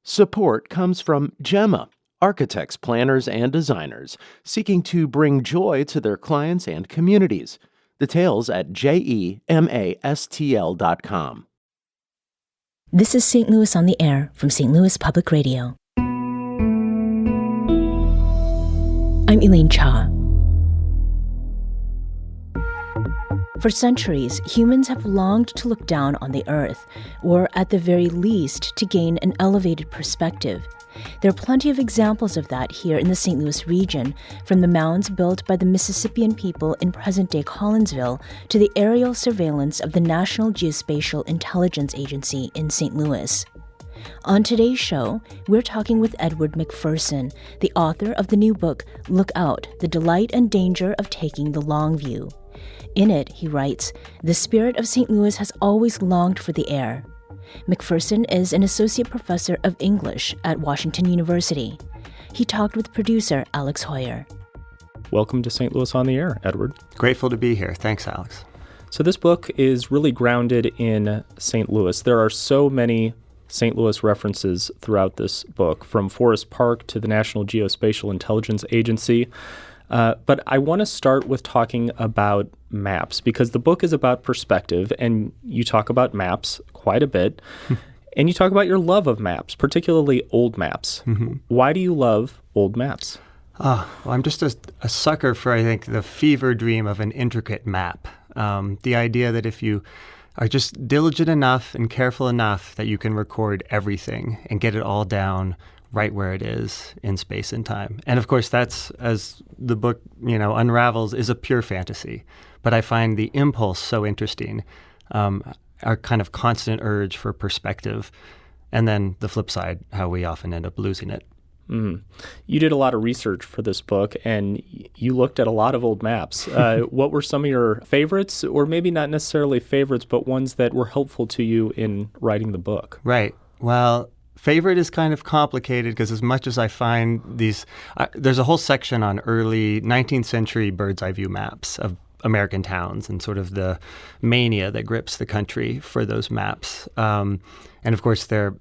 Support comes from Gemma, architects, planners, and designers seeking to bring joy to their clients and communities. Details at gemastl.com. This is St. Louis on the Air from St. Louis Public Radio. I'm Elaine Cha. For centuries, humans have longed to look down on the earth, or at the very least, to gain an elevated perspective. There are plenty of examples of that here in the St. Louis region, from the mounds built by the Mississippian people in present-day Collinsville to the aerial surveillance of the National Geospatial-Intelligence Agency in St. Louis. On today's show, we're talking with Edward McPherson, the author of the new book, Look Out, The Delight and Danger of Taking the Long View. In it, he writes, "The spirit of St. Louis has always longed for the air." McPherson is an associate professor of English at Washington University. He talked with producer Alex Hoyer. Welcome to St. Louis on the Air, Edward. Grateful to be here. Thanks, Alex. So this book is really grounded in St. Louis. There are so many St. Louis references throughout this book, from Forest Park to the National Geospatial-Intelligence Agency. But I want to start with talking about maps, because the book is about perspective, and you talk about maps quite a bit. And you talk about your love of maps, particularly old maps. Mm-hmm. Why do you love old maps? Well, I'm just a sucker for, I think, the fever dream of an intricate map. The idea that if you are just diligent enough and careful enough that you can record everything and get it all down right where it is in space and time. And of course, that's, as the book, unravels, is a pure fantasy. But I find the impulse so interesting, our kind of constant urge for perspective, and then the flip side, how we often end up losing it. Mm. You did a lot of research for this book, and you looked at a lot of old maps. What were some of your favorites, or maybe not necessarily favorites, but ones that were helpful to you in writing the book? Right. Well, favorite is kind of complicated because as much as I find these, there's a whole section on early 19th century bird's eye view maps of American towns and sort of the mania that grips the country for those maps. And of course, they're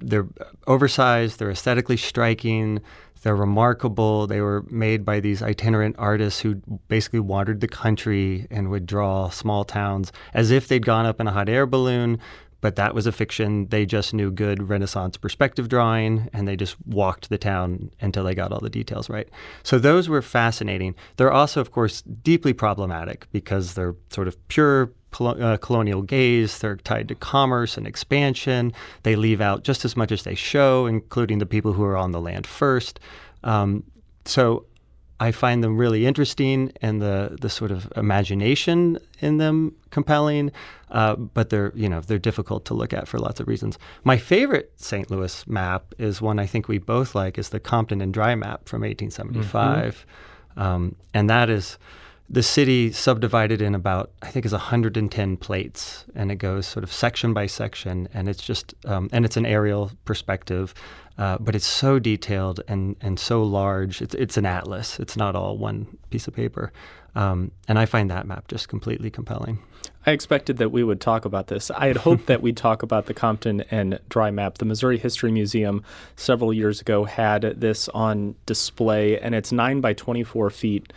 oversized, they're aesthetically striking, they're remarkable. They were made by these itinerant artists who basically wandered the country and would draw small towns as if they'd gone up in a hot air balloon. But that was a fiction. They just knew good Renaissance perspective drawing, and they just walked the town until they got all the details right. So those were fascinating. They're also, of course, deeply problematic because they're sort of pure colonial gaze. They're tied to commerce and expansion. They leave out just as much as they show, including the people who are on the land first. So I find them really interesting, and the sort of imagination in them compelling, but they're difficult to look at for lots of reasons. My favorite St. Louis map is one I think we both like, is the Compton and Dry map from 1875, and that is the city subdivided in about, I think, is 110 plates, and it goes sort of section by section, and it's just and it's an aerial perspective. But it's so detailed and so large. It's an atlas. It's not all one piece of paper. And I find that map just completely compelling. I expected that we would talk about this. I had hoped that we'd talk about the Compton and Dry map. The Missouri History Museum several years ago had this on display, and it's 9 by 24 feet.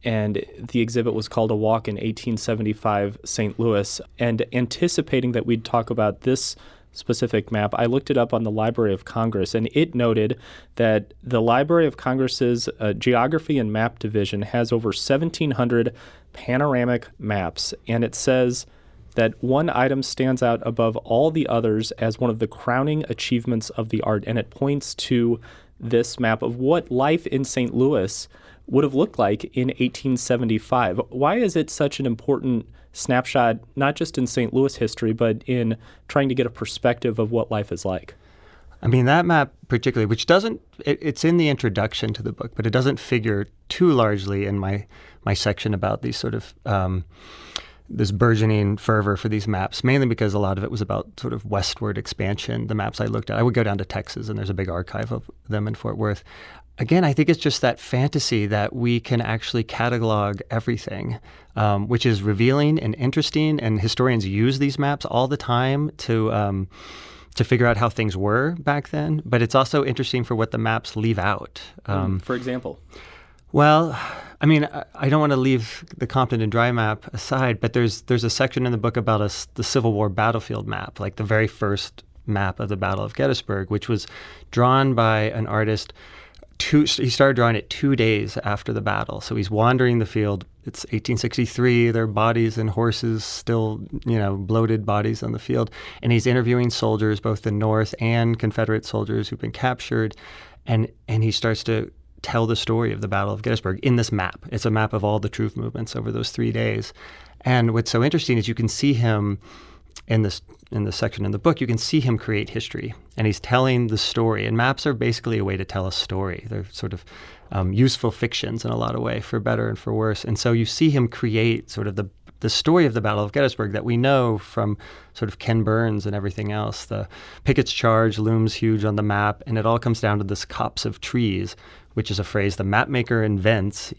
And the exhibit was called A Walk in 1875 St. Louis. And anticipating that we'd talk about this specific map, I looked it up on the Library of Congress, and it noted that the Library of Congress's Geography and Map Division has over 1,700 panoramic maps, and it says that one item stands out above all the others as one of the crowning achievements of the art, and it points to this map of what life in St. Louis would have looked like in 1875. Why is it such an important snapshot, not just in St. Louis history, but in trying to get a perspective of what life is like? I mean, that map particularly, which it's in the introduction to the book, but it doesn't figure too largely in my section about these sort of this burgeoning fervor for these maps, mainly because a lot of it was about sort of westward expansion. The maps I looked at, I would go down to Texas, and there's a big archive of them in Fort Worth. Again, I think it's just that fantasy that we can actually catalog everything, which is revealing and interesting. And historians use these maps all the time to to figure out how things were back then, but it's also interesting for what the maps leave out. For example? Well, I mean, I don't want to leave the Compton and Dry map aside, but there's a section in the book about the Civil War battlefield map, like the very first map of the Battle of Gettysburg, which was drawn by an artist. He started drawing it 2 days after the battle. So he's wandering the field. It's 1863. There are bodies and horses, still, bloated bodies on the field. And he's interviewing soldiers, both the North and Confederate soldiers who've been captured. And he starts to tell the story of the Battle of Gettysburg in this map. It's a map of all the troop movements over those 3 days. And what's so interesting is you can see him in the section in the book, you can see him create history, and he's telling the story. And maps are basically a way to tell a story. They're sort of useful fictions in a lot of ways, for better and for worse. And so you see him create sort of the story of the Battle of Gettysburg that we know from sort of Ken Burns and everything else. The Pickett's Charge looms huge on the map, and it all comes down to this copse of trees, which is a phrase the map maker invents.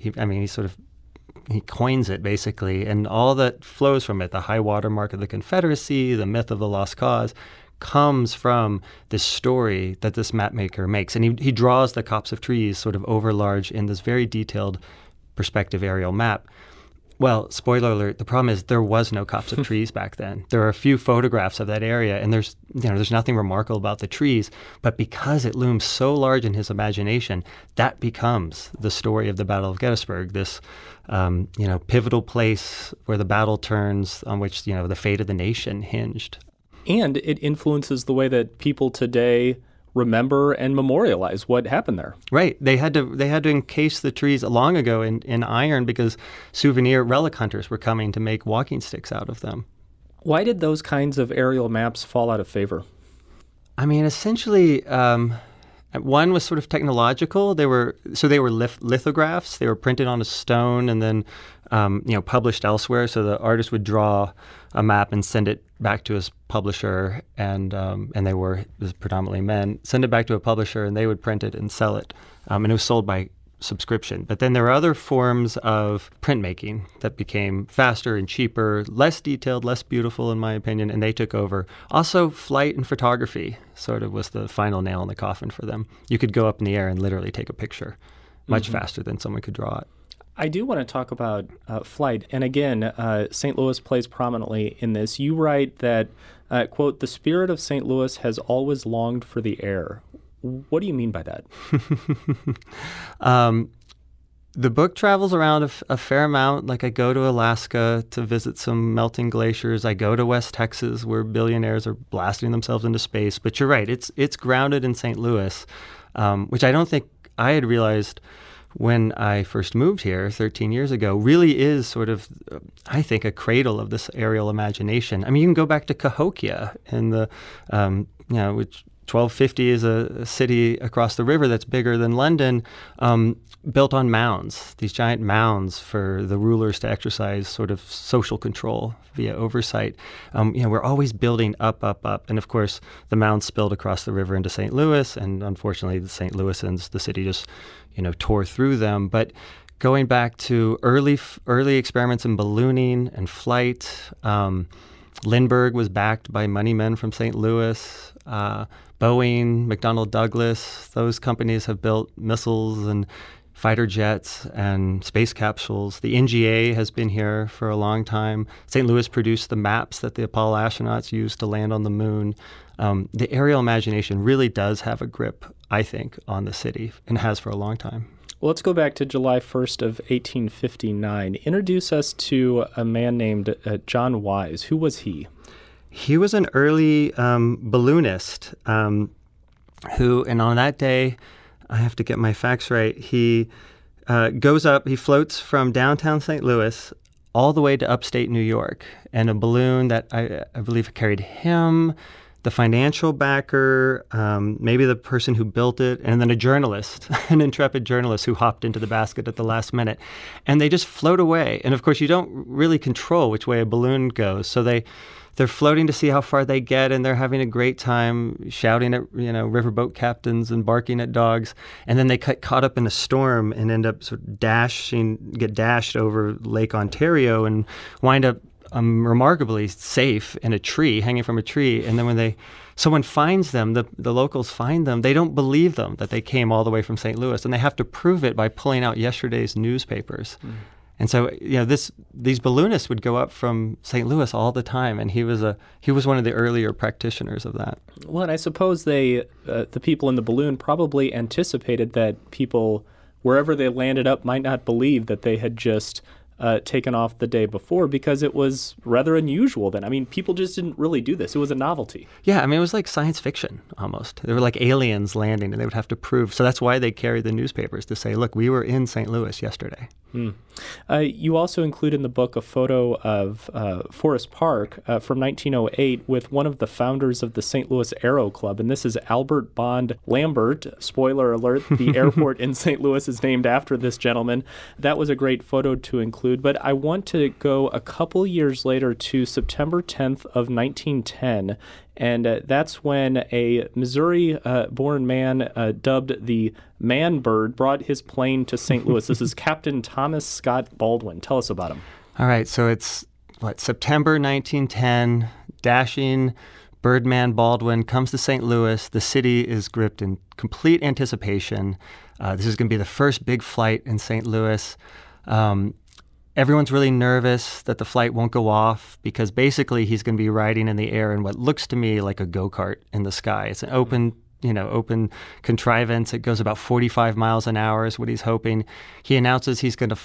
He coins it, basically, and all that flows from it, the high water mark of the Confederacy, the myth of the lost cause, comes from this story that this map maker makes. And he draws the copse of trees sort of overlarge in this very detailed perspective aerial map. Well, spoiler alert, the problem is there was no copse of trees back then. There are a few photographs of that area, and there's nothing remarkable about the trees, but because it looms so large in his imagination, that becomes the story of the Battle of Gettysburg, this pivotal place where the battle turns, on which the fate of the nation hinged. And it influences the way that people today remember and memorialize what happened there. Right. They had to encase the trees long ago in iron because souvenir relic hunters were coming to make walking sticks out of them. Why did those kinds of aerial maps fall out of favor? I mean, essentially, one was sort of technological. They were lithographs. They were printed on a stone and then published elsewhere. So the artist would draw a map and send it back to his publisher, and it was predominantly men, send it back to a publisher, and they would print it and sell it. And it was sold by subscription. But then there were other forms of printmaking that became faster and cheaper, less detailed, less beautiful, in my opinion, and they took over. Also, flight and photography sort of was the final nail in the coffin for them. You could go up in the air and literally take a picture much faster than someone could draw it. I do want to talk about flight. And again, St. Louis plays prominently in this. You write that, quote, "The spirit of St. Louis has always longed for the air." What do you mean by that? The book travels around a fair amount. Like, I go to Alaska to visit some melting glaciers. I go to West Texas, where billionaires are blasting themselves into space. But you're right, it's grounded in St. Louis, which I don't think I had realized when I first moved here 13 years ago, really is sort of, I think, a cradle of this aerial imagination. I mean, you can go back to Cahokia in the, which 1250 is a city across the river that's bigger than London, built on mounds, these giant mounds for the rulers to exercise sort of social control via oversight. We're always building up. And of course, the mounds spilled across the river into St. Louis, and unfortunately, the St. Louisans, the city just, tore through them. But going back to early experiments in ballooning and flight, Lindbergh was backed by money men from St. Louis. Boeing, McDonnell Douglas, those companies have built missiles and fighter jets and space capsules. The NGA has been here for a long time. St. Louis produced the maps that the Apollo astronauts used to land on the moon. The aerial imagination really does have a grip, I think, on the city, and has for a long time. Well, let's go back to July 1st of 1859. Introduce us to a man named John Wise. Who was he? He was an early balloonist who, and on that day, I have to get my facts right, he he floats from downtown St. Louis all the way to upstate New York, and a balloon that I believe carried him, the financial backer, maybe the person who built it, and then a journalist, an intrepid journalist who hopped into the basket at the last minute. And they just float away. And of course, you don't really control which way a balloon goes. So they're floating to see how far they get, and they're having a great time shouting at riverboat captains and barking at dogs. And then they get caught up in a storm and end up sort of get dashed over Lake Ontario and wind up remarkably safe in a tree, hanging from a tree. And then when someone finds them, the locals find them, they don't believe them that they came all the way from St. Louis, and they have to prove it by pulling out yesterday's newspapers. And so, these balloonists would go up from St. Louis all the time, and he was one of the earlier practitioners of that. Well, and I suppose the people in the balloon probably anticipated that people, wherever they landed up, might not believe that they had just taken off the day before, because it was rather unusual then. I mean, people just didn't really do this. It was a novelty. Yeah, I mean, it was like science fiction almost. They were like aliens landing, and they would have to prove. So that's why they carried the newspapers to say, look, we were in St. Louis yesterday. You also include in the book a photo of Forest Park from 1908 with one of the founders of the St. Louis Aero Club, and this is Albert Bond Lambert. Spoiler alert, the airport in St. Louis is named after this gentleman. That was a great photo to include, but I want to go a couple years later to September 10th of 1910, and that's when a Missouri-born man dubbed the Man Bird brought his plane to St. Louis. This is Captain Thomas Scott Baldwin. Tell us about him. All right, so it's, September 1910, dashing Birdman Baldwin comes to St. Louis. The city is gripped in complete anticipation. This is going to be the first big flight in St. Louis. Everyone's really nervous that the flight won't go off because basically he's going to be riding in the air in what looks to me like a go-kart in the sky. It's an open contrivance. It goes about 45 miles an hour is what he's hoping. He announces he's going to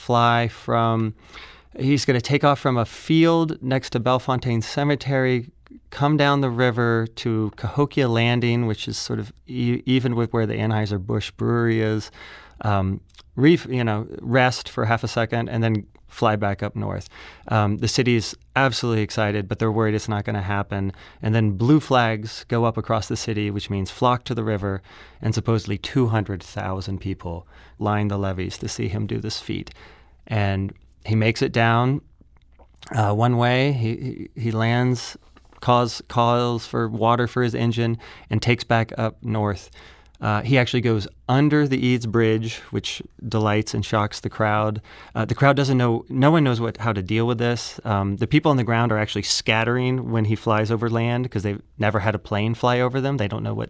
take off from a field next to Bellefontaine Cemetery, come down the river to Cahokia Landing, which is sort of even with where the Anheuser-Busch Brewery is, rest for half a second, and then fly back up north. The city's absolutely excited, but they're worried it's not going to happen. And then blue flags go up across the city, which means flock to the river, and supposedly 200,000 people line the levees to see him do this feat. And he makes it down one way. He lands, calls for water for his engine, and takes back up north. He actually goes under the Eads Bridge, which delights and shocks the crowd. The crowd doesn't know, no one knows how to deal with this. The people on the ground are actually scattering when he flies over land because they've never had a plane fly over them. They don't know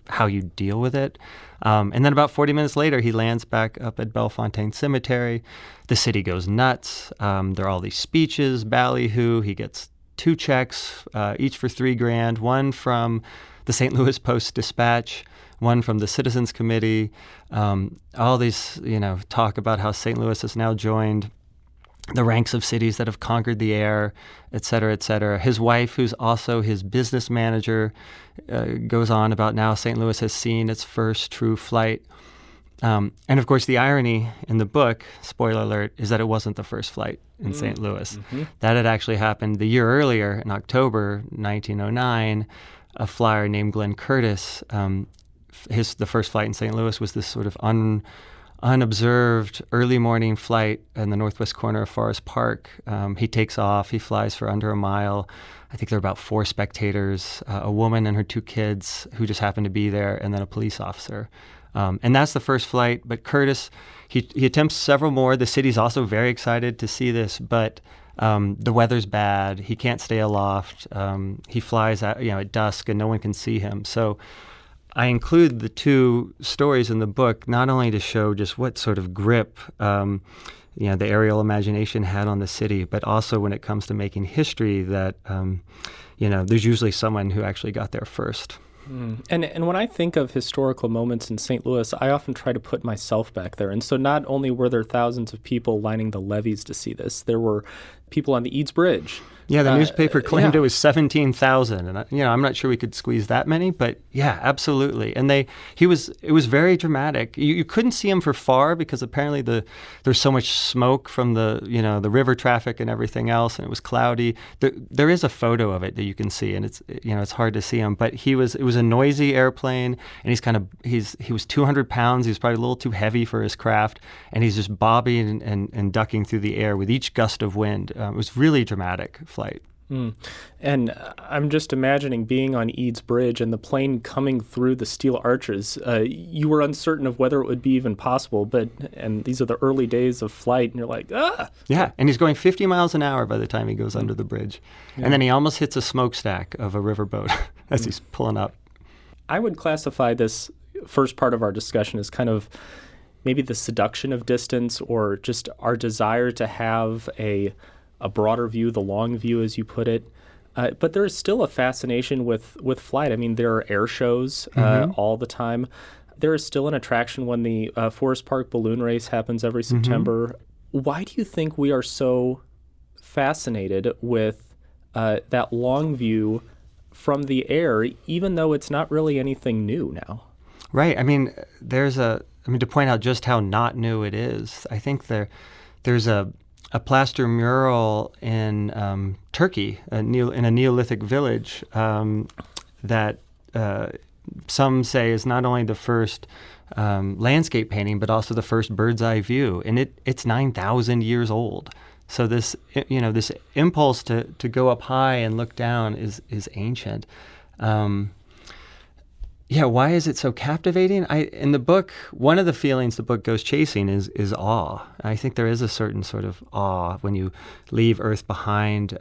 how you deal with it. And then about 40 minutes later, he lands back up at Bellefontaine Cemetery. The city goes nuts. There are all these speeches, ballyhoo. He gets 2 checks, each for $3,000, one from the St. Louis Post-Dispatch, one from the Citizens Committee. All these, talk about how St. Louis has now joined the ranks of cities that have conquered the air, et cetera, et cetera. His wife, who's also his business manager, goes on about now St. Louis has seen its first true flight. And of course, the irony in the book, spoiler alert, is that it wasn't the first flight in St. Louis. Mm-hmm. That had actually happened the year earlier, in October 1909. A flyer named Glenn Curtis, the first flight in St. Louis was this sort of unobserved early morning flight in the northwest corner of Forest Park. He takes off. He flies for under a mile. I think there are about 4 spectators, a woman and her 2 kids who just happened to be there, and then a police officer. And that's the first flight. But Curtis, he attempts several more. The city's also very excited to see this, but the weather's bad. He can't stay aloft. He flies at dusk, and no one can see him. So I include the 2 stories in the book not only to show just what sort of grip the aerial imagination had on the city, but also when it comes to making history that there's usually someone who actually got there first. And when I think of historical moments in St. Louis, I often try to put myself back there. And so not only were there thousands of people lining the levees to see this, there were people on the Eads Bridge. Yeah, the newspaper claimed it was 17,000, and I'm not sure we could squeeze that many, but yeah, absolutely. And it was very dramatic. You couldn't see him for far because apparently there's so much smoke from the river traffic and everything else, and it was cloudy. There is a photo of it that you can see, and it's hard to see him. But it was a noisy airplane, and he was 200 pounds. He was probably a little too heavy for his craft, and he's just bobbing and ducking through the air with each gust of wind. It was really dramatic flight. And I'm just imagining being on Eads Bridge and the plane coming through the steel arches. You were uncertain of whether it would be even possible, and these are the early days of flight, and you're like, ah! Yeah, and he's going 50 miles an hour by the time he goes under the bridge. Yeah. And then he almost hits a smokestack of a riverboat as he's pulling up. I would classify this first part of our discussion as kind of maybe the seduction of distance, or just our desire to have a broader view, the long view, as you put it. But there is still a fascination with flight. I mean, there are air shows all the time. There is still an attraction when the Forest Park balloon race happens every September. Why do you think we are so fascinated with that long view from the air, even though it's not really anything new now? Right. I mean, to point out just how not new it is, I think there's a plaster mural in Turkey, in a Neolithic village, that some say is not only the first landscape painting, but also the first bird's eye view, and it's 9,000 years old. So this impulse to go up high and look down is ancient. Why is it so captivating? In the book, one of the feelings the book goes chasing is awe. I think there is a certain sort of awe when you leave Earth behind.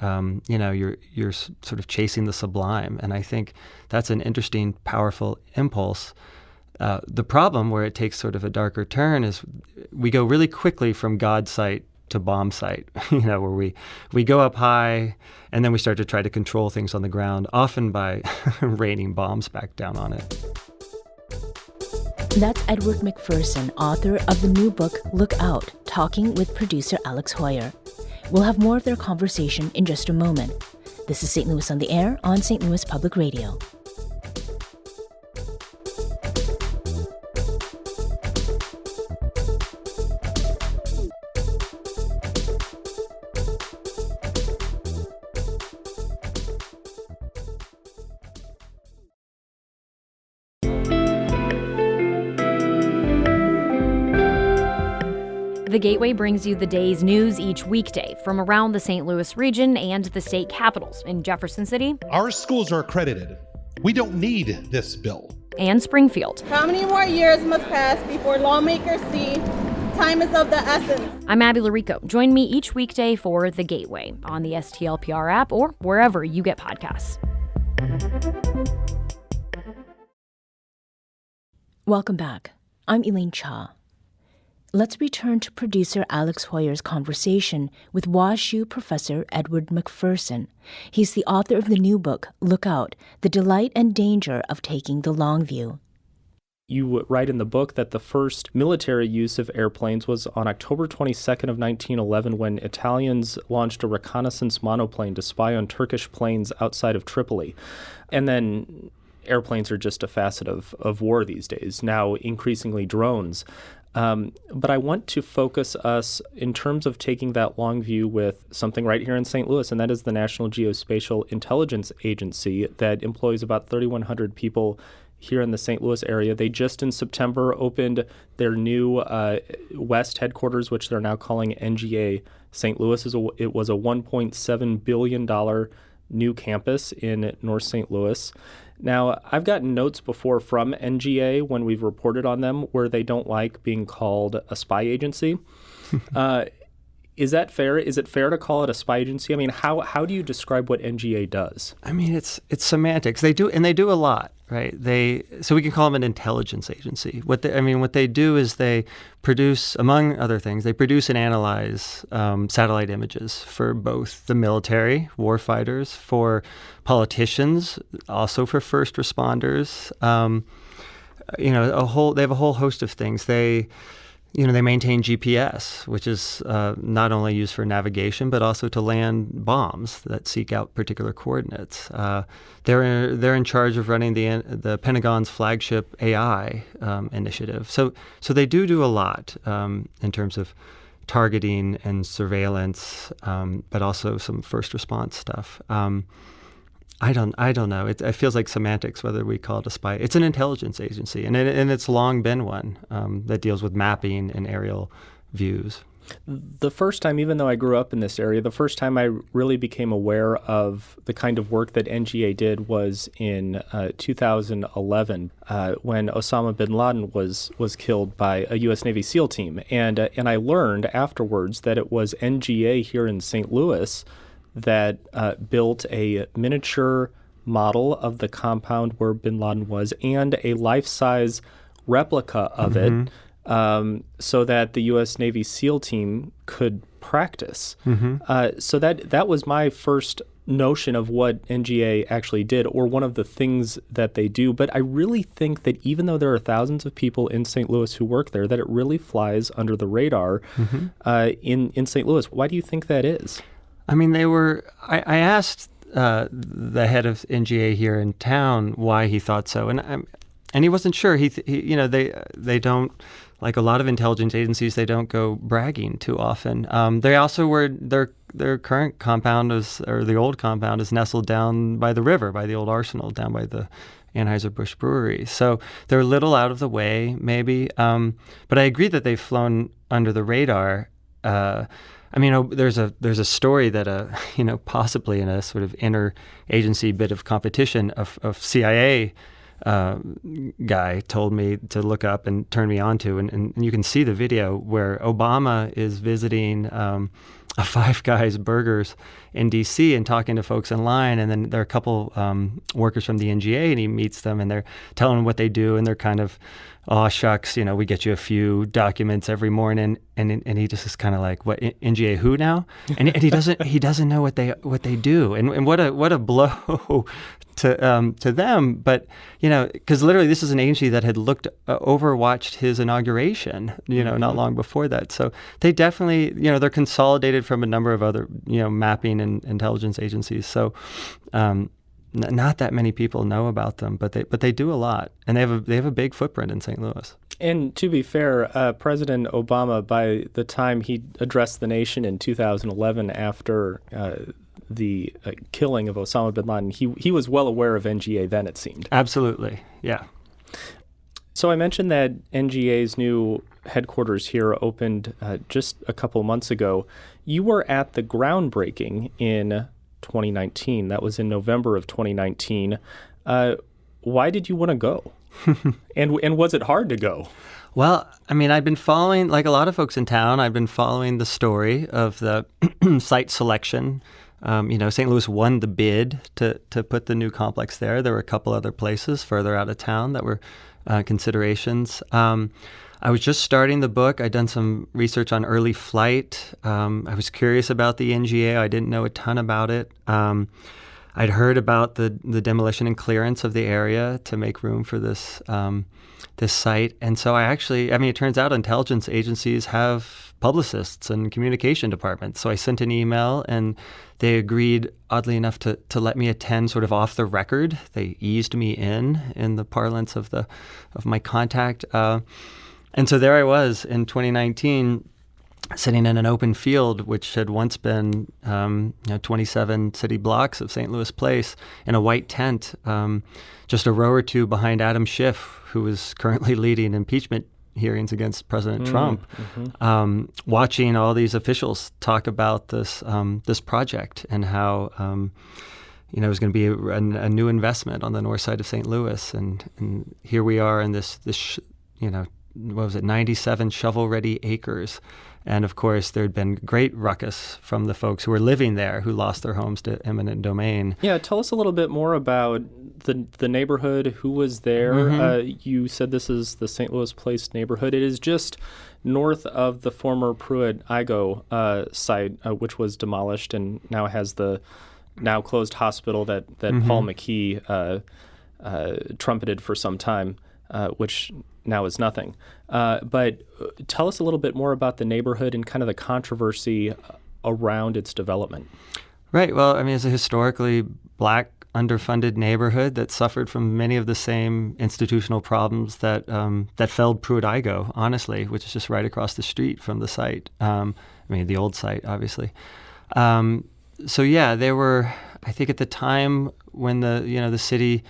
You're sort of chasing the sublime, and I think that's an interesting, powerful impulse. The problem, where it takes sort of a darker turn, is we go really quickly from God sight to bomb sight, where we go up high and then we start to try to control things on the ground, often by raining bombs back down on it. That's Edward McPherson, author of the new book, Look Out, talking with producer Alex Hoyer. We'll have more of their conversation in just a moment. This is St. Louis on the Air on St. Louis Public Radio. The Gateway brings you the day's news each weekday from around the St. Louis region and the state capitals in Jefferson City. Our schools are accredited. We don't need this bill. And Springfield. How many more years must pass before lawmakers see time is of the essence? I'm Abby Larico. Join me each weekday for The Gateway on the STLPR app or wherever you get podcasts. Welcome back. I'm Elaine Cha. Let's return to producer Alex Hoyer's conversation with WashU professor Edward McPherson. He's the author of the new book, Look Out, The Delight and Danger of Taking the Long View. You write in the book that the first military use of airplanes was on October 22nd of 1911 when Italians launched a reconnaissance monoplane to spy on Turkish planes outside of Tripoli. And then airplanes are just a facet of war these days, now increasingly drones. But I want to focus us in terms of taking that long view with something right here in St. Louis, and that is the National Geospatial-Intelligence Agency that employs about 3,100 people here in the St. Louis area. They just in September opened their new West headquarters, which they're now calling NGA St. Louis. It was a $1.7 billion new campus in North St. Louis. Now, I've gotten notes before from NGA when we've reported on them where they don't like being called a spy agency. Is that fair? Is it fair to call it a spy agency? I mean, how do you describe what NGA does? I mean, it's semantics. They do a lot, right? So we can call them an intelligence agency. What they do is they produce, among other things, they produce and analyze satellite images for both the military, warfighters, for politicians, also for first responders. They have a whole host of things. They maintain GPS, which is not only used for navigation, but also to land bombs that seek out particular coordinates. They're in charge of running the Pentagon's flagship AI initiative. So they do a lot in terms of targeting and surveillance, but also some first response stuff. I don't know. It feels like semantics whether we call it a spy. It's an intelligence agency, and it's long been one that deals with mapping and aerial views. The first time, even though I grew up in this area, the first time I really became aware of the kind of work that NGA did was in 2011 when Osama bin Laden was killed by a U.S. Navy SEAL team. And I learned afterwards that it was NGA here in St. Louis that built a miniature model of the compound where bin Laden was and a life-size replica of it, so that the U.S. Navy SEAL team could practice. So that was my first notion of what NGA actually did, or one of the things that they do. But I really think that even though there are thousands of people in St. Louis who work there, that it really flies under the radar in St. Louis. Why do you think that is? I mean, I asked the head of NGA here in town why he thought so, and he wasn't sure. They don't, like a lot of intelligence agencies, they don't go bragging too often. They also were their current compound or the old compound is nestled down by the river, by the old arsenal, down by the Anheuser-Busch Brewery. So they're a little out of the way, maybe. But I agree that they've flown under the radar. There's a story that possibly in a sort of interagency bit of competition of CIA guy told me to look up and turn me on to, and you can see the video where Obama is visiting a Five Guys Burgers in D.C. and talking to folks in line, and then there are a couple workers from the NGA, and he meets them, and they're telling him what they do, and they're kind of, oh shucks, we get you a few documents every morning, and he just is kind of like, what, NGA who now? And he doesn't know what they do, and what a blow to them. But because literally this is an agency that had overwatched his inauguration, not long before that. So they definitely, they're consolidated from a number of other, mapping and intelligence agencies. So not that many people know about them, but they do a lot, and they have a big footprint in St. Louis. And to be fair, President Obama, by the time he addressed the nation in 2011 after the killing of Osama bin Laden, he was well aware of NGA then, it seemed. Absolutely, yeah. So I mentioned that NGA's new headquarters here opened just a couple months ago. You were at the groundbreaking in 2019. That was in November of 2019. Why did you want to go? And was it hard to go? Well, I've been following, like a lot of folks in town, I've been following the story of the site selection. St. Louis won the bid to put the new complex there. There were a couple other places further out of town that were considerations. I was just starting the book. I'd done some research on early flight. I was curious about the NGA. I didn't know a ton about it. I'd heard about the demolition and clearance of the area to make room for this site. And so it turns out intelligence agencies have publicists and communication departments. So I sent an email, and they agreed, oddly enough, to let me attend sort of off the record. They eased me in the parlance of my contact. And so there I was in 2019, sitting in an open field, which had once been 27 city blocks of St. Louis Place, in a white tent, just a row or two behind Adam Schiff, who is currently leading impeachment hearings against President Trump, watching all these officials talk about this project and how it was going to be a new investment on the north side of St. Louis, and here we are in this what was it, 97 shovel-ready acres. And of course, there'd been great ruckus from the folks who were living there, who lost their homes to eminent domain. Yeah, tell us a little bit more about the neighborhood. Who was there? You said this is the St. Louis Place neighborhood. It is just north of the former Pruitt-Igoe site, which was demolished and now has the now closed hospital that Paul McKee trumpeted for some time, which now is nothing. But tell us a little bit more about the neighborhood and kind of the controversy around its development. Right. Well, it's a historically black, underfunded neighborhood that suffered from many of the same institutional problems that felled Pruitt-Igoe, honestly, which is just right across the street from the site. The old site, obviously. So yeah, there were, I think at the time when the city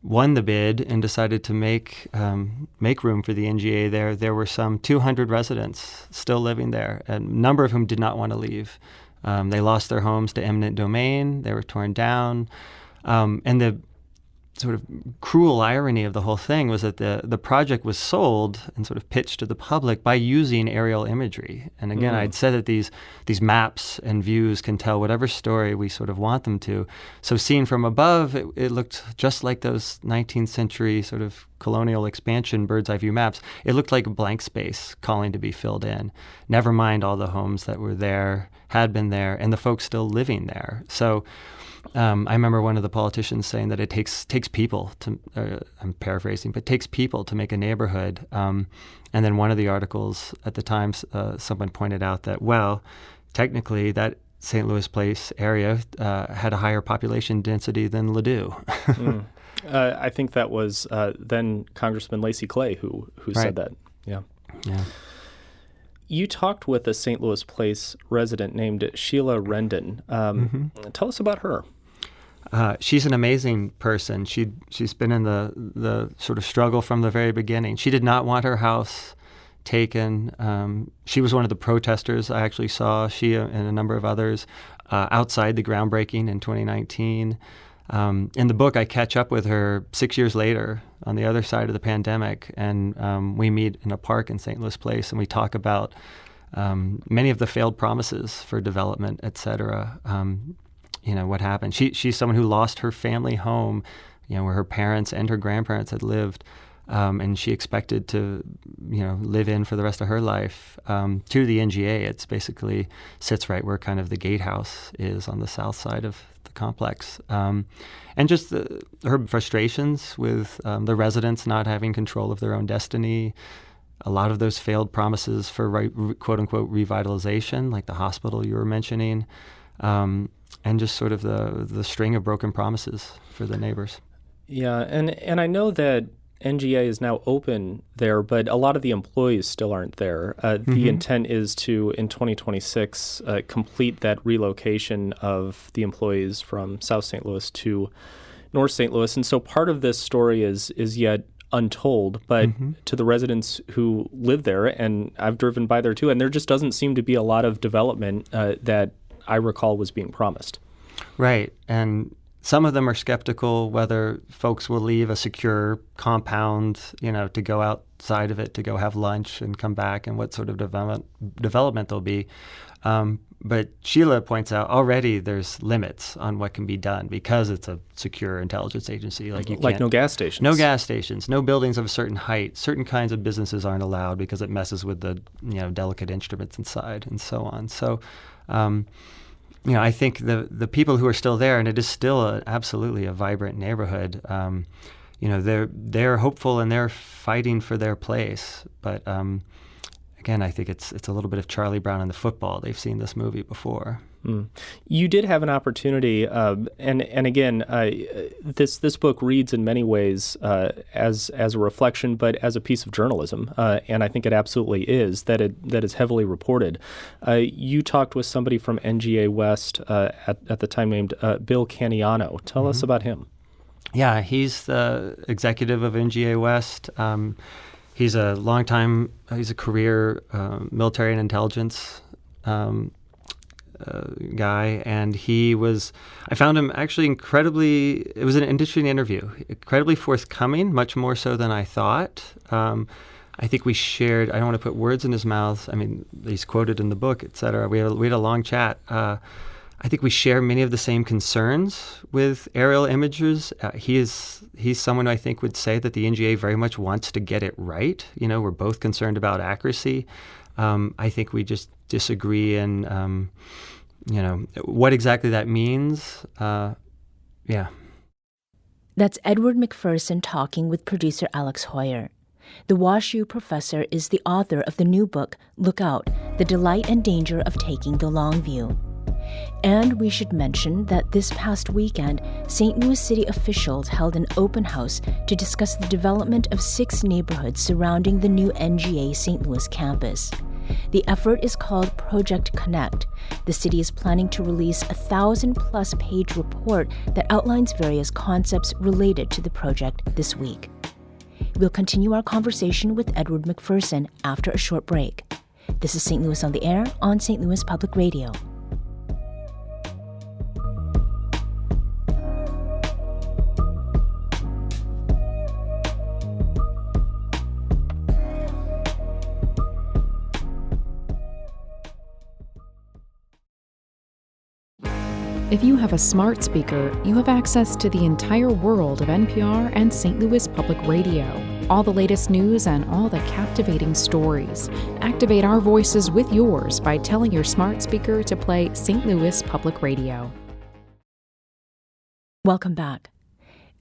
won the bid and decided to make room for the NGA there. There were some 200 residents still living there, a number of whom did not want to leave. They lost their homes to eminent domain. They were torn down. And the sort of cruel irony of the whole thing was that the project was sold and sort of pitched to the public by using aerial imagery. And again, I'd said that these maps and views can tell whatever story we sort of want them to. So seen from above, it looked just like those 19th century sort of colonial expansion bird's eye view maps. It looked like a blank space calling to be filled in. Never mind all the homes that were there, had been there, and the folks still living there. So I remember one of the politicians saying that it takes people to, I'm paraphrasing, but takes people to make a neighborhood. And then one of the articles at the time, someone pointed out that, well, technically that St. Louis Place area had a higher population density than Ladue. I think that was then Congressman Lacy Clay who said that. Yeah. You talked with a St. Louis Place resident named Sheila Rendon. Tell us about her. She's an amazing person. She's been in the sort of struggle from the very beginning. She did not want her house taken. She was one of the protesters I actually saw, she and a number of others, outside the groundbreaking in 2019. In the book, I catch up with her 6 years later on the other side of the pandemic, and we meet in a park in St. Louis Place, and we talk about many of the failed promises for development, et cetera. What happened. She's someone who lost her family home, where her parents and her grandparents had lived, and she expected to, live in for the rest of her life. To the NGA, it's basically sits right where kind of the gatehouse is on the south side of the complex. And just her frustrations with the residents not having control of their own destiny, a lot of those failed promises for quote-unquote revitalization, like the hospital you were mentioning, and just sort of the string of broken promises for the neighbors. Yeah, and I know that NGA is now open there, but a lot of the employees still aren't there. The intent is to, in 2026, complete that relocation of the employees from South St. Louis to North St. Louis. And so part of this story is yet untold, but to the residents who live there, and I've driven by there too, and there just doesn't seem to be a lot of development that I recall was being promised. Right. And some of them are skeptical whether folks will leave a secure compound, to go outside of it, to go have lunch and come back, and what sort of development there'll be. But Sheila points out already there's limits on what can be done because it's a secure intelligence agency. Like no gas stations. No gas stations, no buildings of a certain height. Certain kinds of businesses aren't allowed because it messes with the delicate instruments inside and so on. So I think the people who are still there, and it is still absolutely a vibrant neighborhood, they're hopeful and they're fighting for their place. But again, I think it's a little bit of Charlie Brown and the football. They've seen this movie before. You did have an opportunity, and again, this book reads in many ways as a reflection, but as a piece of journalism, and I think it absolutely is that is heavily reported. You talked with somebody from NGA West at the time named Bill Caniano. Tell us about him. Yeah, he's the executive of NGA West. He's a career military and intelligence guy, and I found him actually it was an interesting interview, incredibly forthcoming, much more so than I thought. I think we shared, I don't want to put words in his mouth, I mean, he's quoted in the book, et cetera. We had a long chat. I think we share many of the same concerns with aerial images. He's someone I think would say that the NGA very much wants to get it right. We're both concerned about accuracy. I think we just disagree in, what exactly that means. Yeah. That's Edward McPherson talking with producer Alex Hoyer. The WashU professor is the author of the new book, Look Out, The Delight and Danger of Taking the Long View. And we should mention that this past weekend, St. Louis City officials held an open house to discuss the development of 6 neighborhoods surrounding the new NGA St. Louis campus. The effort is called Project Connect. The city is planning to release a 1,000-plus page report that outlines various concepts related to the project this week. We'll continue our conversation with Edward McPherson after a short break. This is St. Louis on the Air on St. Louis Public Radio. If you have a smart speaker, you have access to the entire world of NPR and St. Louis Public Radio. All the latest news and all the captivating stories. Activate our voices with yours by telling your smart speaker to play St. Louis Public Radio. Welcome back.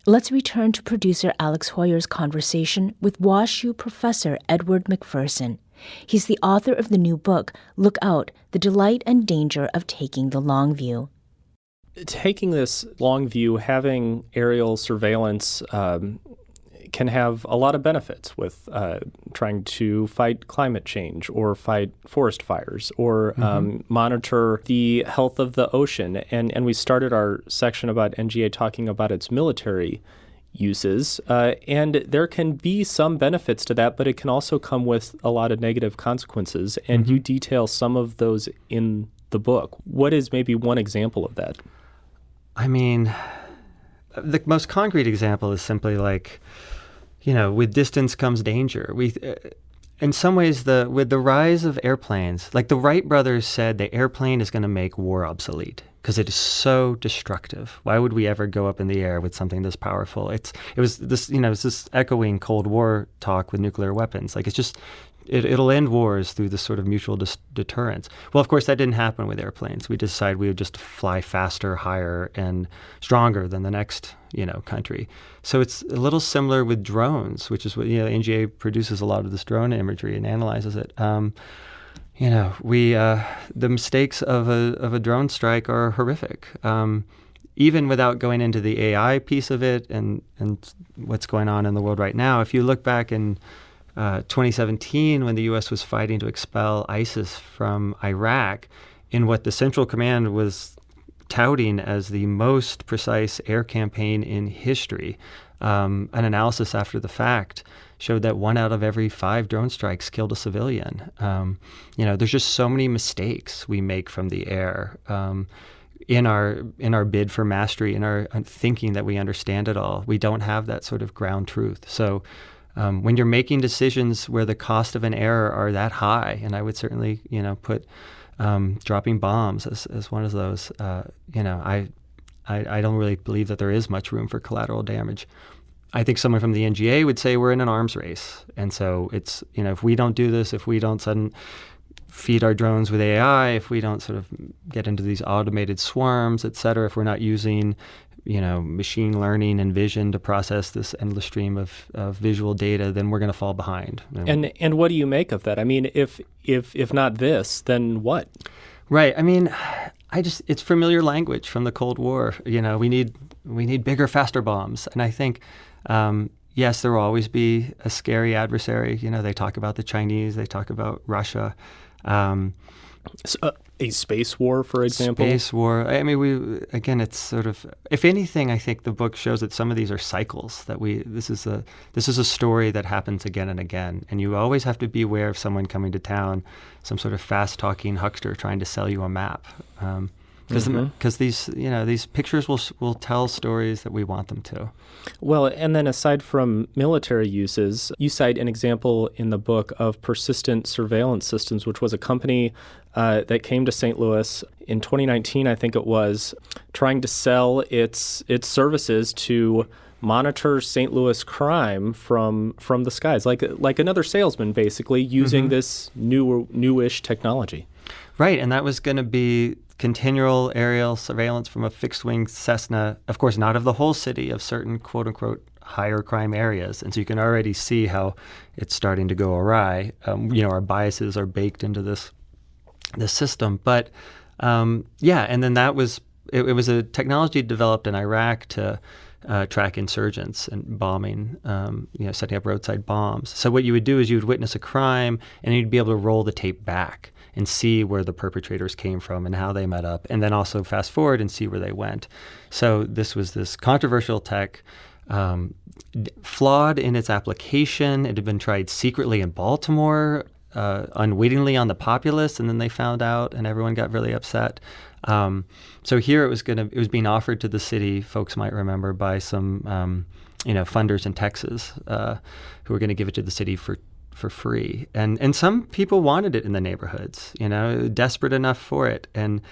Let's return to producer Alex Hoyer's conversation with WashU professor Edward McPherson. He's the author of the new book, Look Out, The Delight and Danger of Taking the Long View. Taking this long view, having aerial surveillance can have a lot of benefits with trying to fight climate change or fight forest fires or monitor the health of the ocean. And we started our section about NGA talking about its military uses. And there can be some benefits to that, but it can also come with a lot of negative consequences. And you detail some of those in the book. What is maybe one example of that? I mean, the most concrete example is simply like, with distance comes danger. In some ways, with the rise of airplanes, like the Wright brothers said, the airplane is going to make war obsolete because it is so destructive. Why would we ever go up in the air with something this powerful? It was this echoing Cold War talk with nuclear weapons. Like it's just. It'll end wars through this sort of mutual deterrence. Well, of course, that didn't happen with airplanes. We decided we would just fly faster, higher, and stronger than the next, country. So it's a little similar with drones, which is what, NGA produces a lot of this drone imagery and analyzes it. The mistakes of a drone strike are horrific. Even without going into the AI piece of it and what's going on in the world right now, if you look back in 2017, when the U.S. was fighting to expel ISIS from Iraq, in what the Central Command was touting as the most precise air campaign in history, an analysis after the fact showed that 1 out of every 5 drone strikes killed a civilian. There's just so many mistakes we make from the air. In our bid for mastery, in our thinking that we understand it all, we don't have that sort of ground truth. So when you're making decisions where the cost of an error are that high, and I would certainly, put dropping bombs as one of those, I don't really believe that there is much room for collateral damage. I think someone from the NGA would say we're in an arms race. And so it's, if we don't do this, if we don't feed our drones with AI, if we don't sort of get into these automated swarms, et cetera, if we're not using machine learning and vision to process this endless stream of visual data, then we're going to fall behind. And what do you make of that? I mean, if not this, then what? Right. I mean, it's familiar language from the Cold War. We need bigger, faster bombs. And I think, yes, there will always be a scary adversary. They talk about the Chinese, they talk about Russia. A space war, for example? Space war. I mean, it's sort of, if anything, I think the book shows that some of these are cycles, that this is a story that happens again and again. And you always have to be aware of someone coming to town, some sort of fast-talking huckster trying to sell you a map. Because these pictures will tell stories that we want them to. Well, and then aside from military uses, you cite an example in the book of Persistent Surveillance Systems, which was a company that came to St. Louis in 2019, I think it was, trying to sell its services to monitor St. Louis crime from the skies, like another salesman, basically, using this newish technology. Right, and that was going to be continual aerial surveillance from a fixed-wing Cessna, of course, not of the whole city, of certain quote-unquote higher crime areas. And so you can already see how it's starting to go awry. Our biases are baked into this system. But, and then it was a technology developed in Iraq to track insurgents and bombing, setting up roadside bombs. So what you would do is you would witness a crime, and you'd be able to roll the tape back and see where the perpetrators came from and how they met up, and then also fast forward and see where they went. So this was this controversial tech, flawed in its application. It had been tried secretly in Baltimore, unwittingly on the populace, and then they found out, and everyone got really upset. So here it was being offered to the city. Folks might remember by some funders in Texas who were going to give it to the city for free, and some people wanted it in the neighborhoods, desperate enough for it. And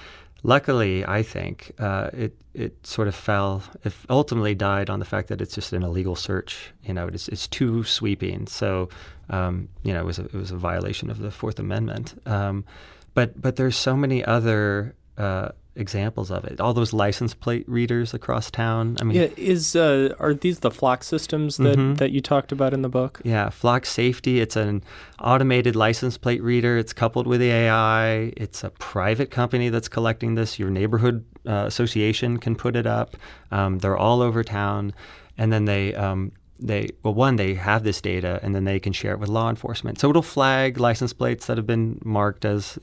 luckily, I think it sort of fell. It ultimately died on the fact that it's just an illegal search. It's too sweeping. So it was a violation of the Fourth Amendment. But there's so many other examples of it. All those license plate readers across town. I mean, are these the Flock systems that you talked about in the book? Yeah, Flock Safety. It's an automated license plate reader. It's coupled with the AI. It's a private company that's collecting this. Your neighborhood association can put it up. They're all over town, and then they have this data, and then they can share it with law enforcement. So it'll flag license plates that have been marked as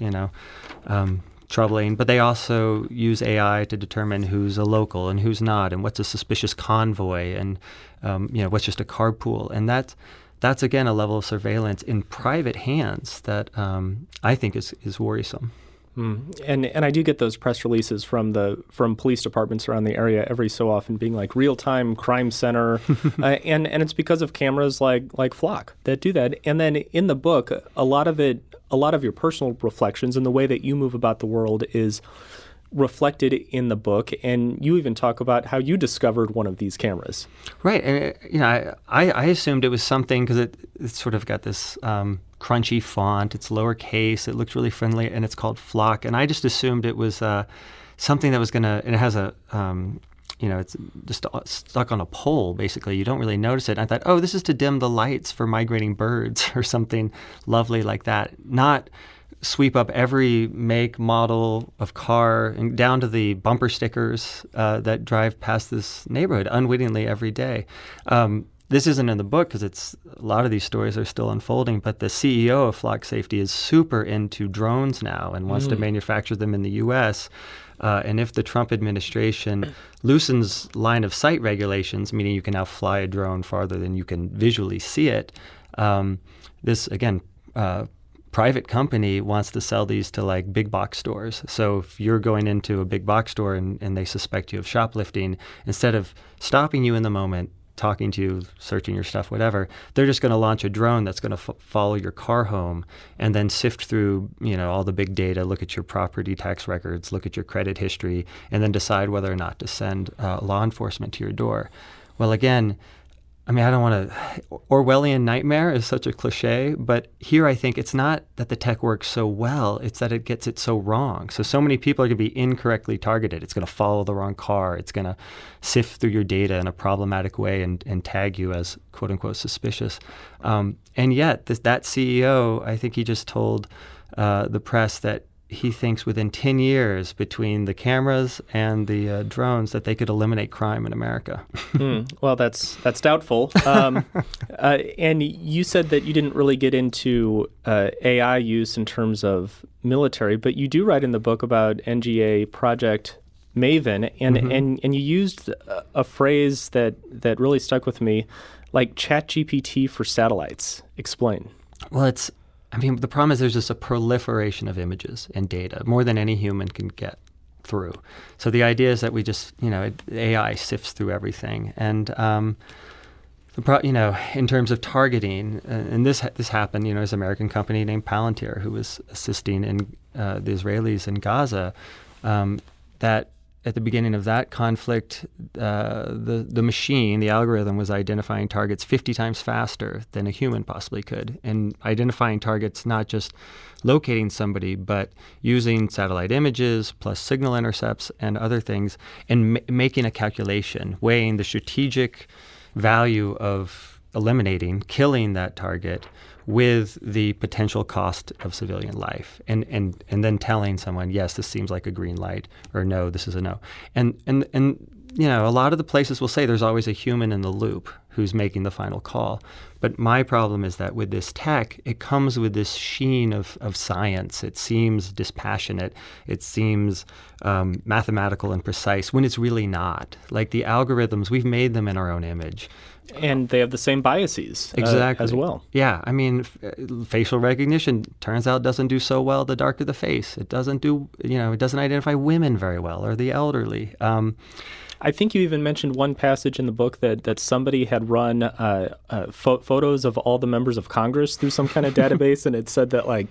troubling, but they also use AI to determine who's a local and who's not, and what's a suspicious convoy, and what's just a carpool. And that's again a level of surveillance in private hands that I think is worrisome. And I do get those press releases from police departments around the area every so often, being like real-time crime center, and it's because of cameras like Flock that do that. And then in the book, a lot of your personal reflections and the way that you move about the world is reflected in the book, and you even talk about how you discovered one of these cameras. Right, and I assumed it was something because it sort of got this crunchy font. It's lowercase. It looks really friendly, and it's called Flock. And I just assumed it was something that was gonna. And it has a it's just stuck on a pole, basically. You don't really notice it. And I thought, oh, this is to dim the lights for migrating birds or something lovely like that. Not sweep up every make, model of car, and down to the bumper stickers that drive past this neighborhood unwittingly every day. This isn't in the book because a lot of these stories are still unfolding, but the CEO of Flock Safety is super into drones now and wants to manufacture them in the U.S., and if the Trump administration loosens line of sight regulations, meaning you can now fly a drone farther than you can visually see it, this, again, private company wants to sell these to like big box stores. So if you're going into a big box store and they suspect you of shoplifting, instead of stopping you in the moment, talking to you, searching your stuff, whatever, they're just going to launch a drone that's going to follow your car home and then sift through, all the big data, look at your property tax records, look at your credit history, and then decide whether or not to send law enforcement to your door. Well, again, I don't want to. Orwellian nightmare is such a cliche, but here I think it's not that the tech works so well, it's that it gets it so wrong. So many people are going to be incorrectly targeted. It's going to follow the wrong car. It's going to sift through your data in a problematic way and tag you as quote unquote suspicious. And yet that CEO, I think he just told the press that he thinks within 10 years between the cameras and the drones that they could eliminate crime in America. Well, that's doubtful. And you said that you didn't really get into AI use in terms of military, but you do write in the book about NGA Project Maven, and you used a phrase that really stuck with me, like ChatGPT for satellites. Explain. Well, the problem is there's just a proliferation of images and data, more than any human can get through. So the idea is that we just, AI sifts through everything. And, in terms of targeting, and this happened, there's an American company named Palantir who was assisting in the Israelis in Gaza, that at the beginning of that conflict, the machine, the algorithm, was identifying targets 50 times faster than a human possibly could, and identifying targets, not just locating somebody, but using satellite images plus signal intercepts and other things, and making a calculation, weighing the strategic value of killing that target with the potential cost of civilian life, and then telling someone, yes, this seems like a green light, or no, this is a no. And a lot of the places will say there's always a human in the loop who's making the final call. But my problem is that with this tech, it comes with this sheen of science. It seems dispassionate. It seems mathematical and precise when it's really not. Like the algorithms, we've made them in our own image. And they have the same biases exactly. As well. Yeah. I mean, facial recognition turns out doesn't do so well the darker the face. It doesn't do, it doesn't identify women very well or the elderly. I think you even mentioned one passage in the book that somebody had run photos of all the members of Congress through some kind of database, and it said that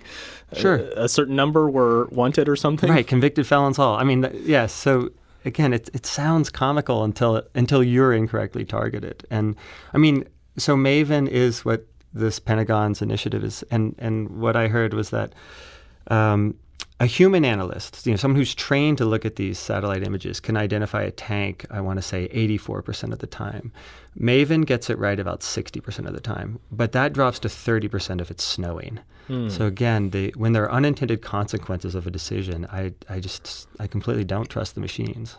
sure. A certain number were wanted or something. Right, convicted felons all. I mean, yes. So again, it sounds comical until you're incorrectly targeted. And I mean, so MAVEN is what this Pentagon's initiative is, and what I heard was that a human analyst, someone who's trained to look at these satellite images, can identify a tank, I want to say 84% of the time. MAVEN gets it right about 60% of the time, but that drops to 30% if it's snowing. So again, when there are unintended consequences of a decision, I completely don't trust the machines.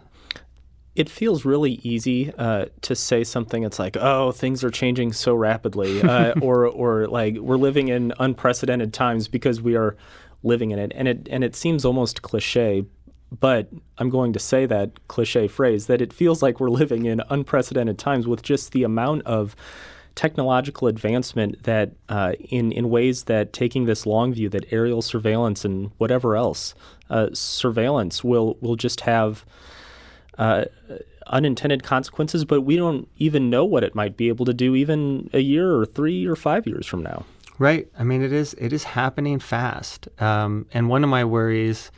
It feels really easy to say something that's like, oh, things are changing so rapidly, or like we're living in unprecedented times because we are living in it. And it seems almost cliche, but I'm going to say that cliche phrase, that it feels like we're living in unprecedented times with just the amount of technological advancement that in ways that taking this long view, that aerial surveillance and whatever else, surveillance will just have unintended consequences, but we don't even know what it might be able to do even a year or 3 or 5 years from now. Right. I mean, it is happening fast. And one of my worries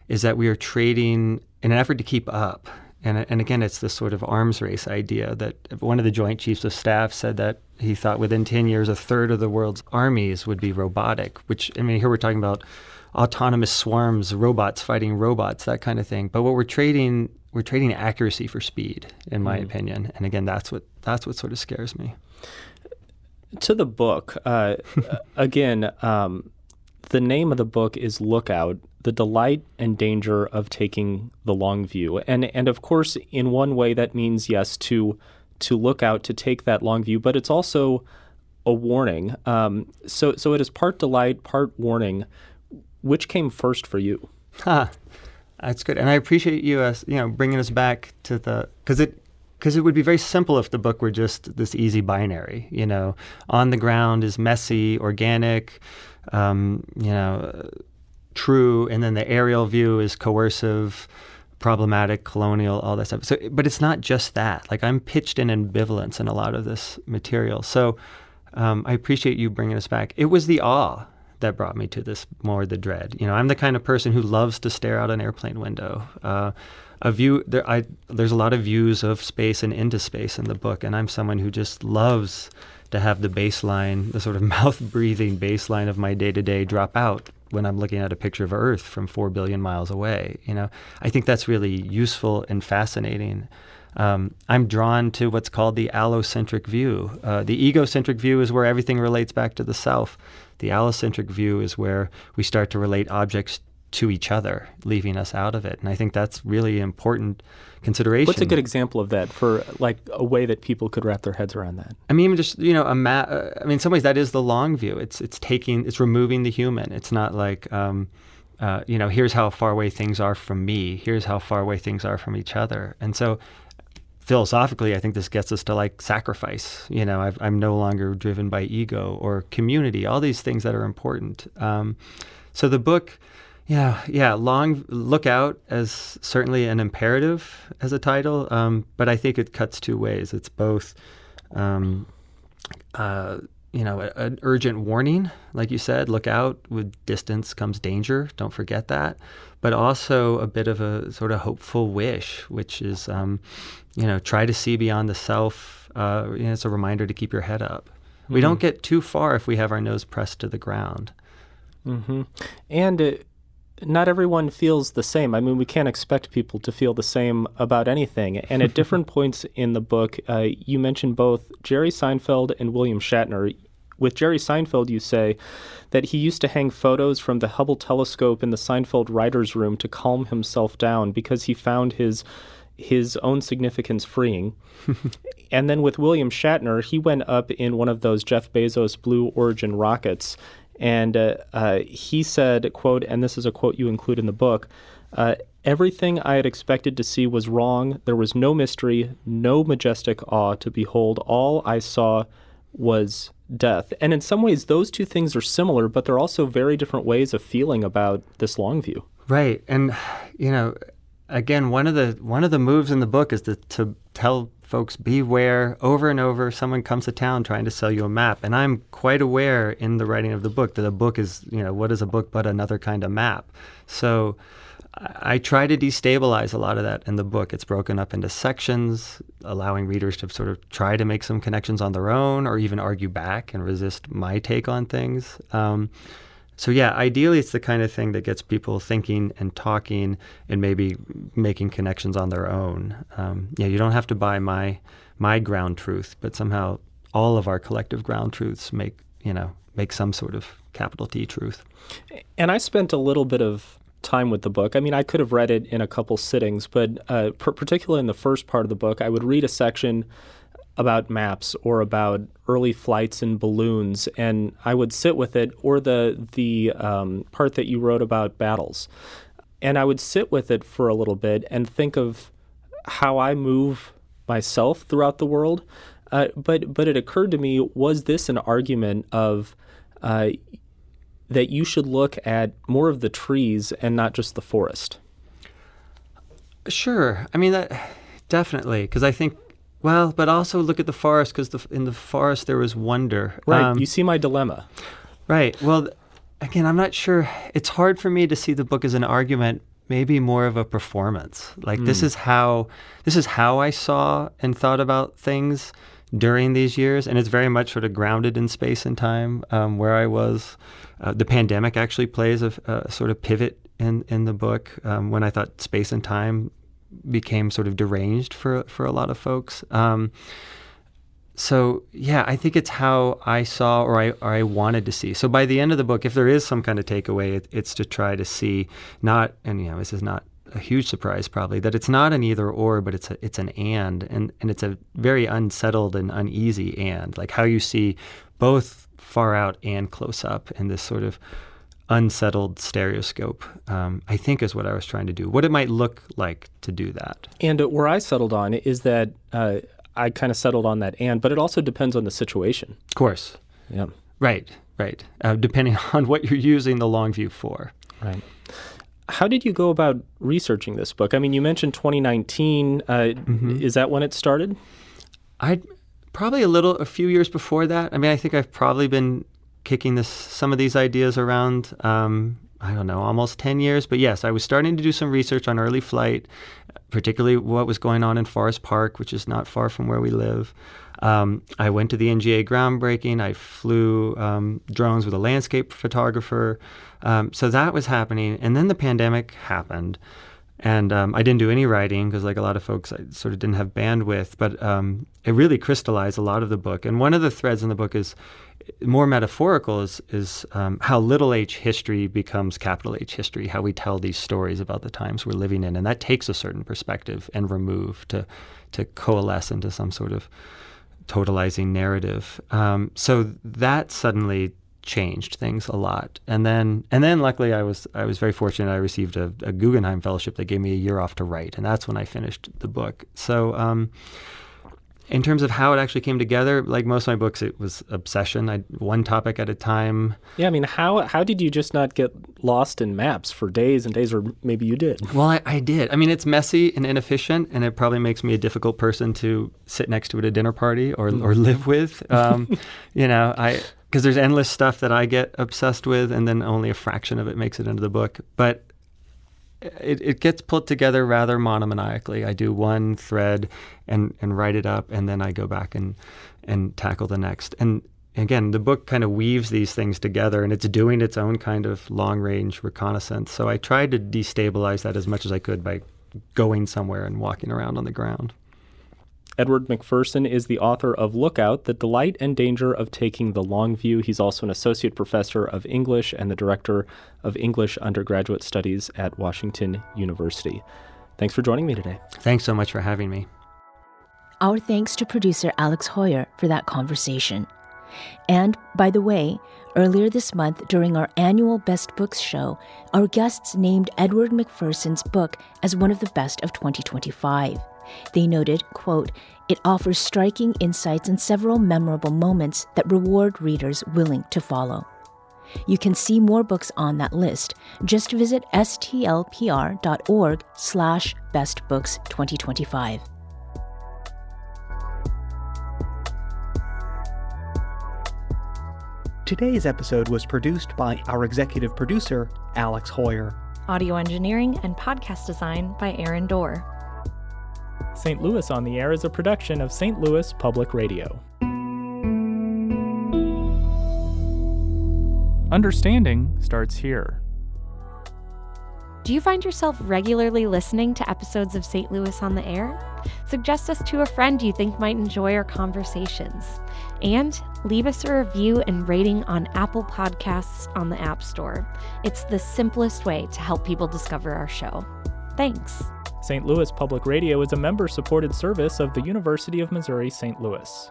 is that we are trading in an effort to keep up. And again, it's this sort of arms race idea that one of the Joint Chiefs of Staff said that he thought within 10 years, a third of the world's armies would be robotic, which, I mean, here we're talking about autonomous swarms, robots fighting robots, that kind of thing. But what we're trading accuracy for speed, in my opinion. And again, that's what sort of scares me. To the book, again, the name of the book is Lookout, The Delight and Danger of Taking the Long View. And of course, in one way, that means, yes, to look out, to take that long view, but it's also a warning. So it is part delight, part warning. Which came first for you? That's good. And I appreciate you bringing us back to because it would be very simple if the book were just this easy binary. On the ground is messy, organic, true, and then the aerial view is coercive, problematic, colonial, all that stuff. So, but it's not just that. Like, I'm pitched in ambivalence in a lot of this material. So I appreciate you bringing us back. It was the awe that brought me to this, more the dread. I'm the kind of person who loves to stare out an airplane window. There's a lot of views of space and into space in the book, and I'm someone who just loves to have the baseline, the sort of mouth-breathing baseline of my day-to-day drop out when I'm looking at a picture of Earth from 4 billion miles away. I think that's really useful and fascinating. I'm drawn to what's called the allocentric view. The egocentric view is where everything relates back to the self. The allocentric view is where we start to relate objects to each other, leaving us out of it. And I think that's really important consideration. What's a good example of that for like a way that people could wrap their heads around that? I mean, just, a map. In some ways that is the long view. It's removing the human. It's not like, here's how far away things are from me. Here's how far away things are from each other. And so philosophically, I think this gets us to like sacrifice. I'm no longer driven by ego or community, all these things that are important. So the book, long look out as certainly an imperative as a title, but I think it cuts two ways. It's both, an urgent warning, like you said, look out, with distance comes danger, don't forget that, but also a bit of a sort of hopeful wish, which is, try to see beyond the self. It's a reminder to keep your head up. Mm-hmm. We don't get too far if we have our nose pressed to the ground. Mm-hmm. And not everyone feels the same. I mean, we can't expect people to feel the same about anything. And at different points in the book, you mention both Jerry Seinfeld and William Shatner. With Jerry Seinfeld, you say that he used to hang photos from the Hubble telescope in the Seinfeld writer's room to calm himself down because he found his his own significance freeing. And then with William Shatner, he went up in one of those Jeff Bezos Blue Origin rockets, and he said, quote, and this is a quote you include in the book, everything I had expected to see was wrong. There was no mystery, no majestic awe to behold. All I saw was death. And in some ways, those two things are similar, but they're also very different ways of feeling about this long view. Right. And, again, one of the moves in the book is to tell folks, beware. Over and over, someone comes to town trying to sell you a map. And I'm quite aware in the writing of the book that a book is, what is a book but another kind of map? So I try to destabilize a lot of that in the book. It's broken up into sections, allowing readers to sort of try to make some connections on their own or even argue back and resist my take on things. So yeah, ideally it's the kind of thing that gets people thinking and talking and maybe making connections on their own. You don't have to buy my ground truth, but somehow all of our collective ground truths make some sort of capital T truth. And I spent a little bit of time with the book. I mean, I could have read it in a couple sittings, but particularly in the first part of the book, I would read a section about maps or about early flights in balloons, and I would sit with it, or the part that you wrote about battles. And I would sit with it for a little bit and think of how I move myself throughout the world. But it occurred to me, was this an argument of that you should look at more of the trees and not just the forest? Sure. I mean, that definitely, because I think, but also look at the forest, because in the forest there was wonder. Right. You see my dilemma. Right. Well, again, I'm not sure. It's hard for me to see the book as an argument, maybe more of a performance. Like this is how I saw and thought about things during these years, and it's very much sort of grounded in space and time where I was. The pandemic actually plays a sort of pivot in the book when I thought space and time became sort of deranged for a lot of folks. So yeah, I think it's how I saw or I wanted to see. So by the end of the book, if there is some kind of takeaway, it's to try to see this is not a huge surprise probably, that it's not an either or, but it's an and it's a very unsettled and uneasy and, like how you see both far out and close up in this sort of unsettled stereoscope, I think is what I was trying to do, what it might look like to do that. And where I settled on is that I kind of settled on that but it also depends on the situation. Of course. Yeah. Right. Depending on what you're using the long view for. Right. How did you go about researching this book? I mean, you mentioned 2019. Is that when it started? Probably a few years before that. I mean, I think I've probably been kicking some of these ideas around, I don't know, almost 10 years. But yes, I was starting to do some research on early flight, particularly what was going on in Forest Park, which is not far from where we live. I went to the NGA groundbreaking. I flew drones with a landscape photographer. So that was happening. And then the pandemic happened. And I didn't do any writing because, like a lot of folks, I sort of didn't have bandwidth. But it really crystallized a lot of the book. And one of the threads in the book is more metaphorical, is how little h history becomes capital H history, how we tell these stories about the times we're living in. And that takes a certain perspective and remove to coalesce into some sort of totalizing narrative. So that suddenly changed things a lot. And then luckily I was very fortunate. I received a Guggenheim Fellowship that gave me a year off to write, and that's when I finished the book. So in terms of how it actually came together, like most of my books, it was obsession. One topic at a time. Yeah, I mean, how did you just not get lost in maps for days and days, or maybe you did? Well, I did. I mean, it's messy and inefficient, and it probably makes me a difficult person to sit next to at a dinner party or live with. Because there's endless stuff that I get obsessed with, and then only a fraction of it makes it into the book. But it gets put together rather monomaniacally. I do one thread and write it up, and then I go back and tackle the next. And again, the book kind of weaves these things together, and it's doing its own kind of long-range reconnaissance. So I tried to destabilize that as much as I could by going somewhere and walking around on the ground. Edward McPherson is the author of Lookout, The Delight and Danger of Taking the Long View. He's also an associate professor of English and the director of English undergraduate studies at Washington University. Thanks for joining me today. Thanks so much for having me. Our thanks to producer Alex Hoyer for that conversation. And, by the way, earlier this month during our annual Best Books show, our guests named Edward McPherson's book as one of the best of 2025. They noted, quote, "It offers striking insights and several memorable moments that reward readers willing to follow." You can see more books on that list. Just visit stlpr.org/bestbooks2025. Today's episode was produced by our executive producer, Alex Hoyer. Audio engineering and podcast design by Aaron Dorr. St. Louis on the Air is a production of St. Louis Public Radio. Understanding starts here. Do you find yourself regularly listening to episodes of St. Louis on the Air? Suggest us to a friend you think might enjoy our conversations. And leave us a review and rating on Apple Podcasts on the App Store. It's the simplest way to help people discover our show. Thanks. St. Louis Public Radio is a member-supported service of the University of Missouri St. Louis.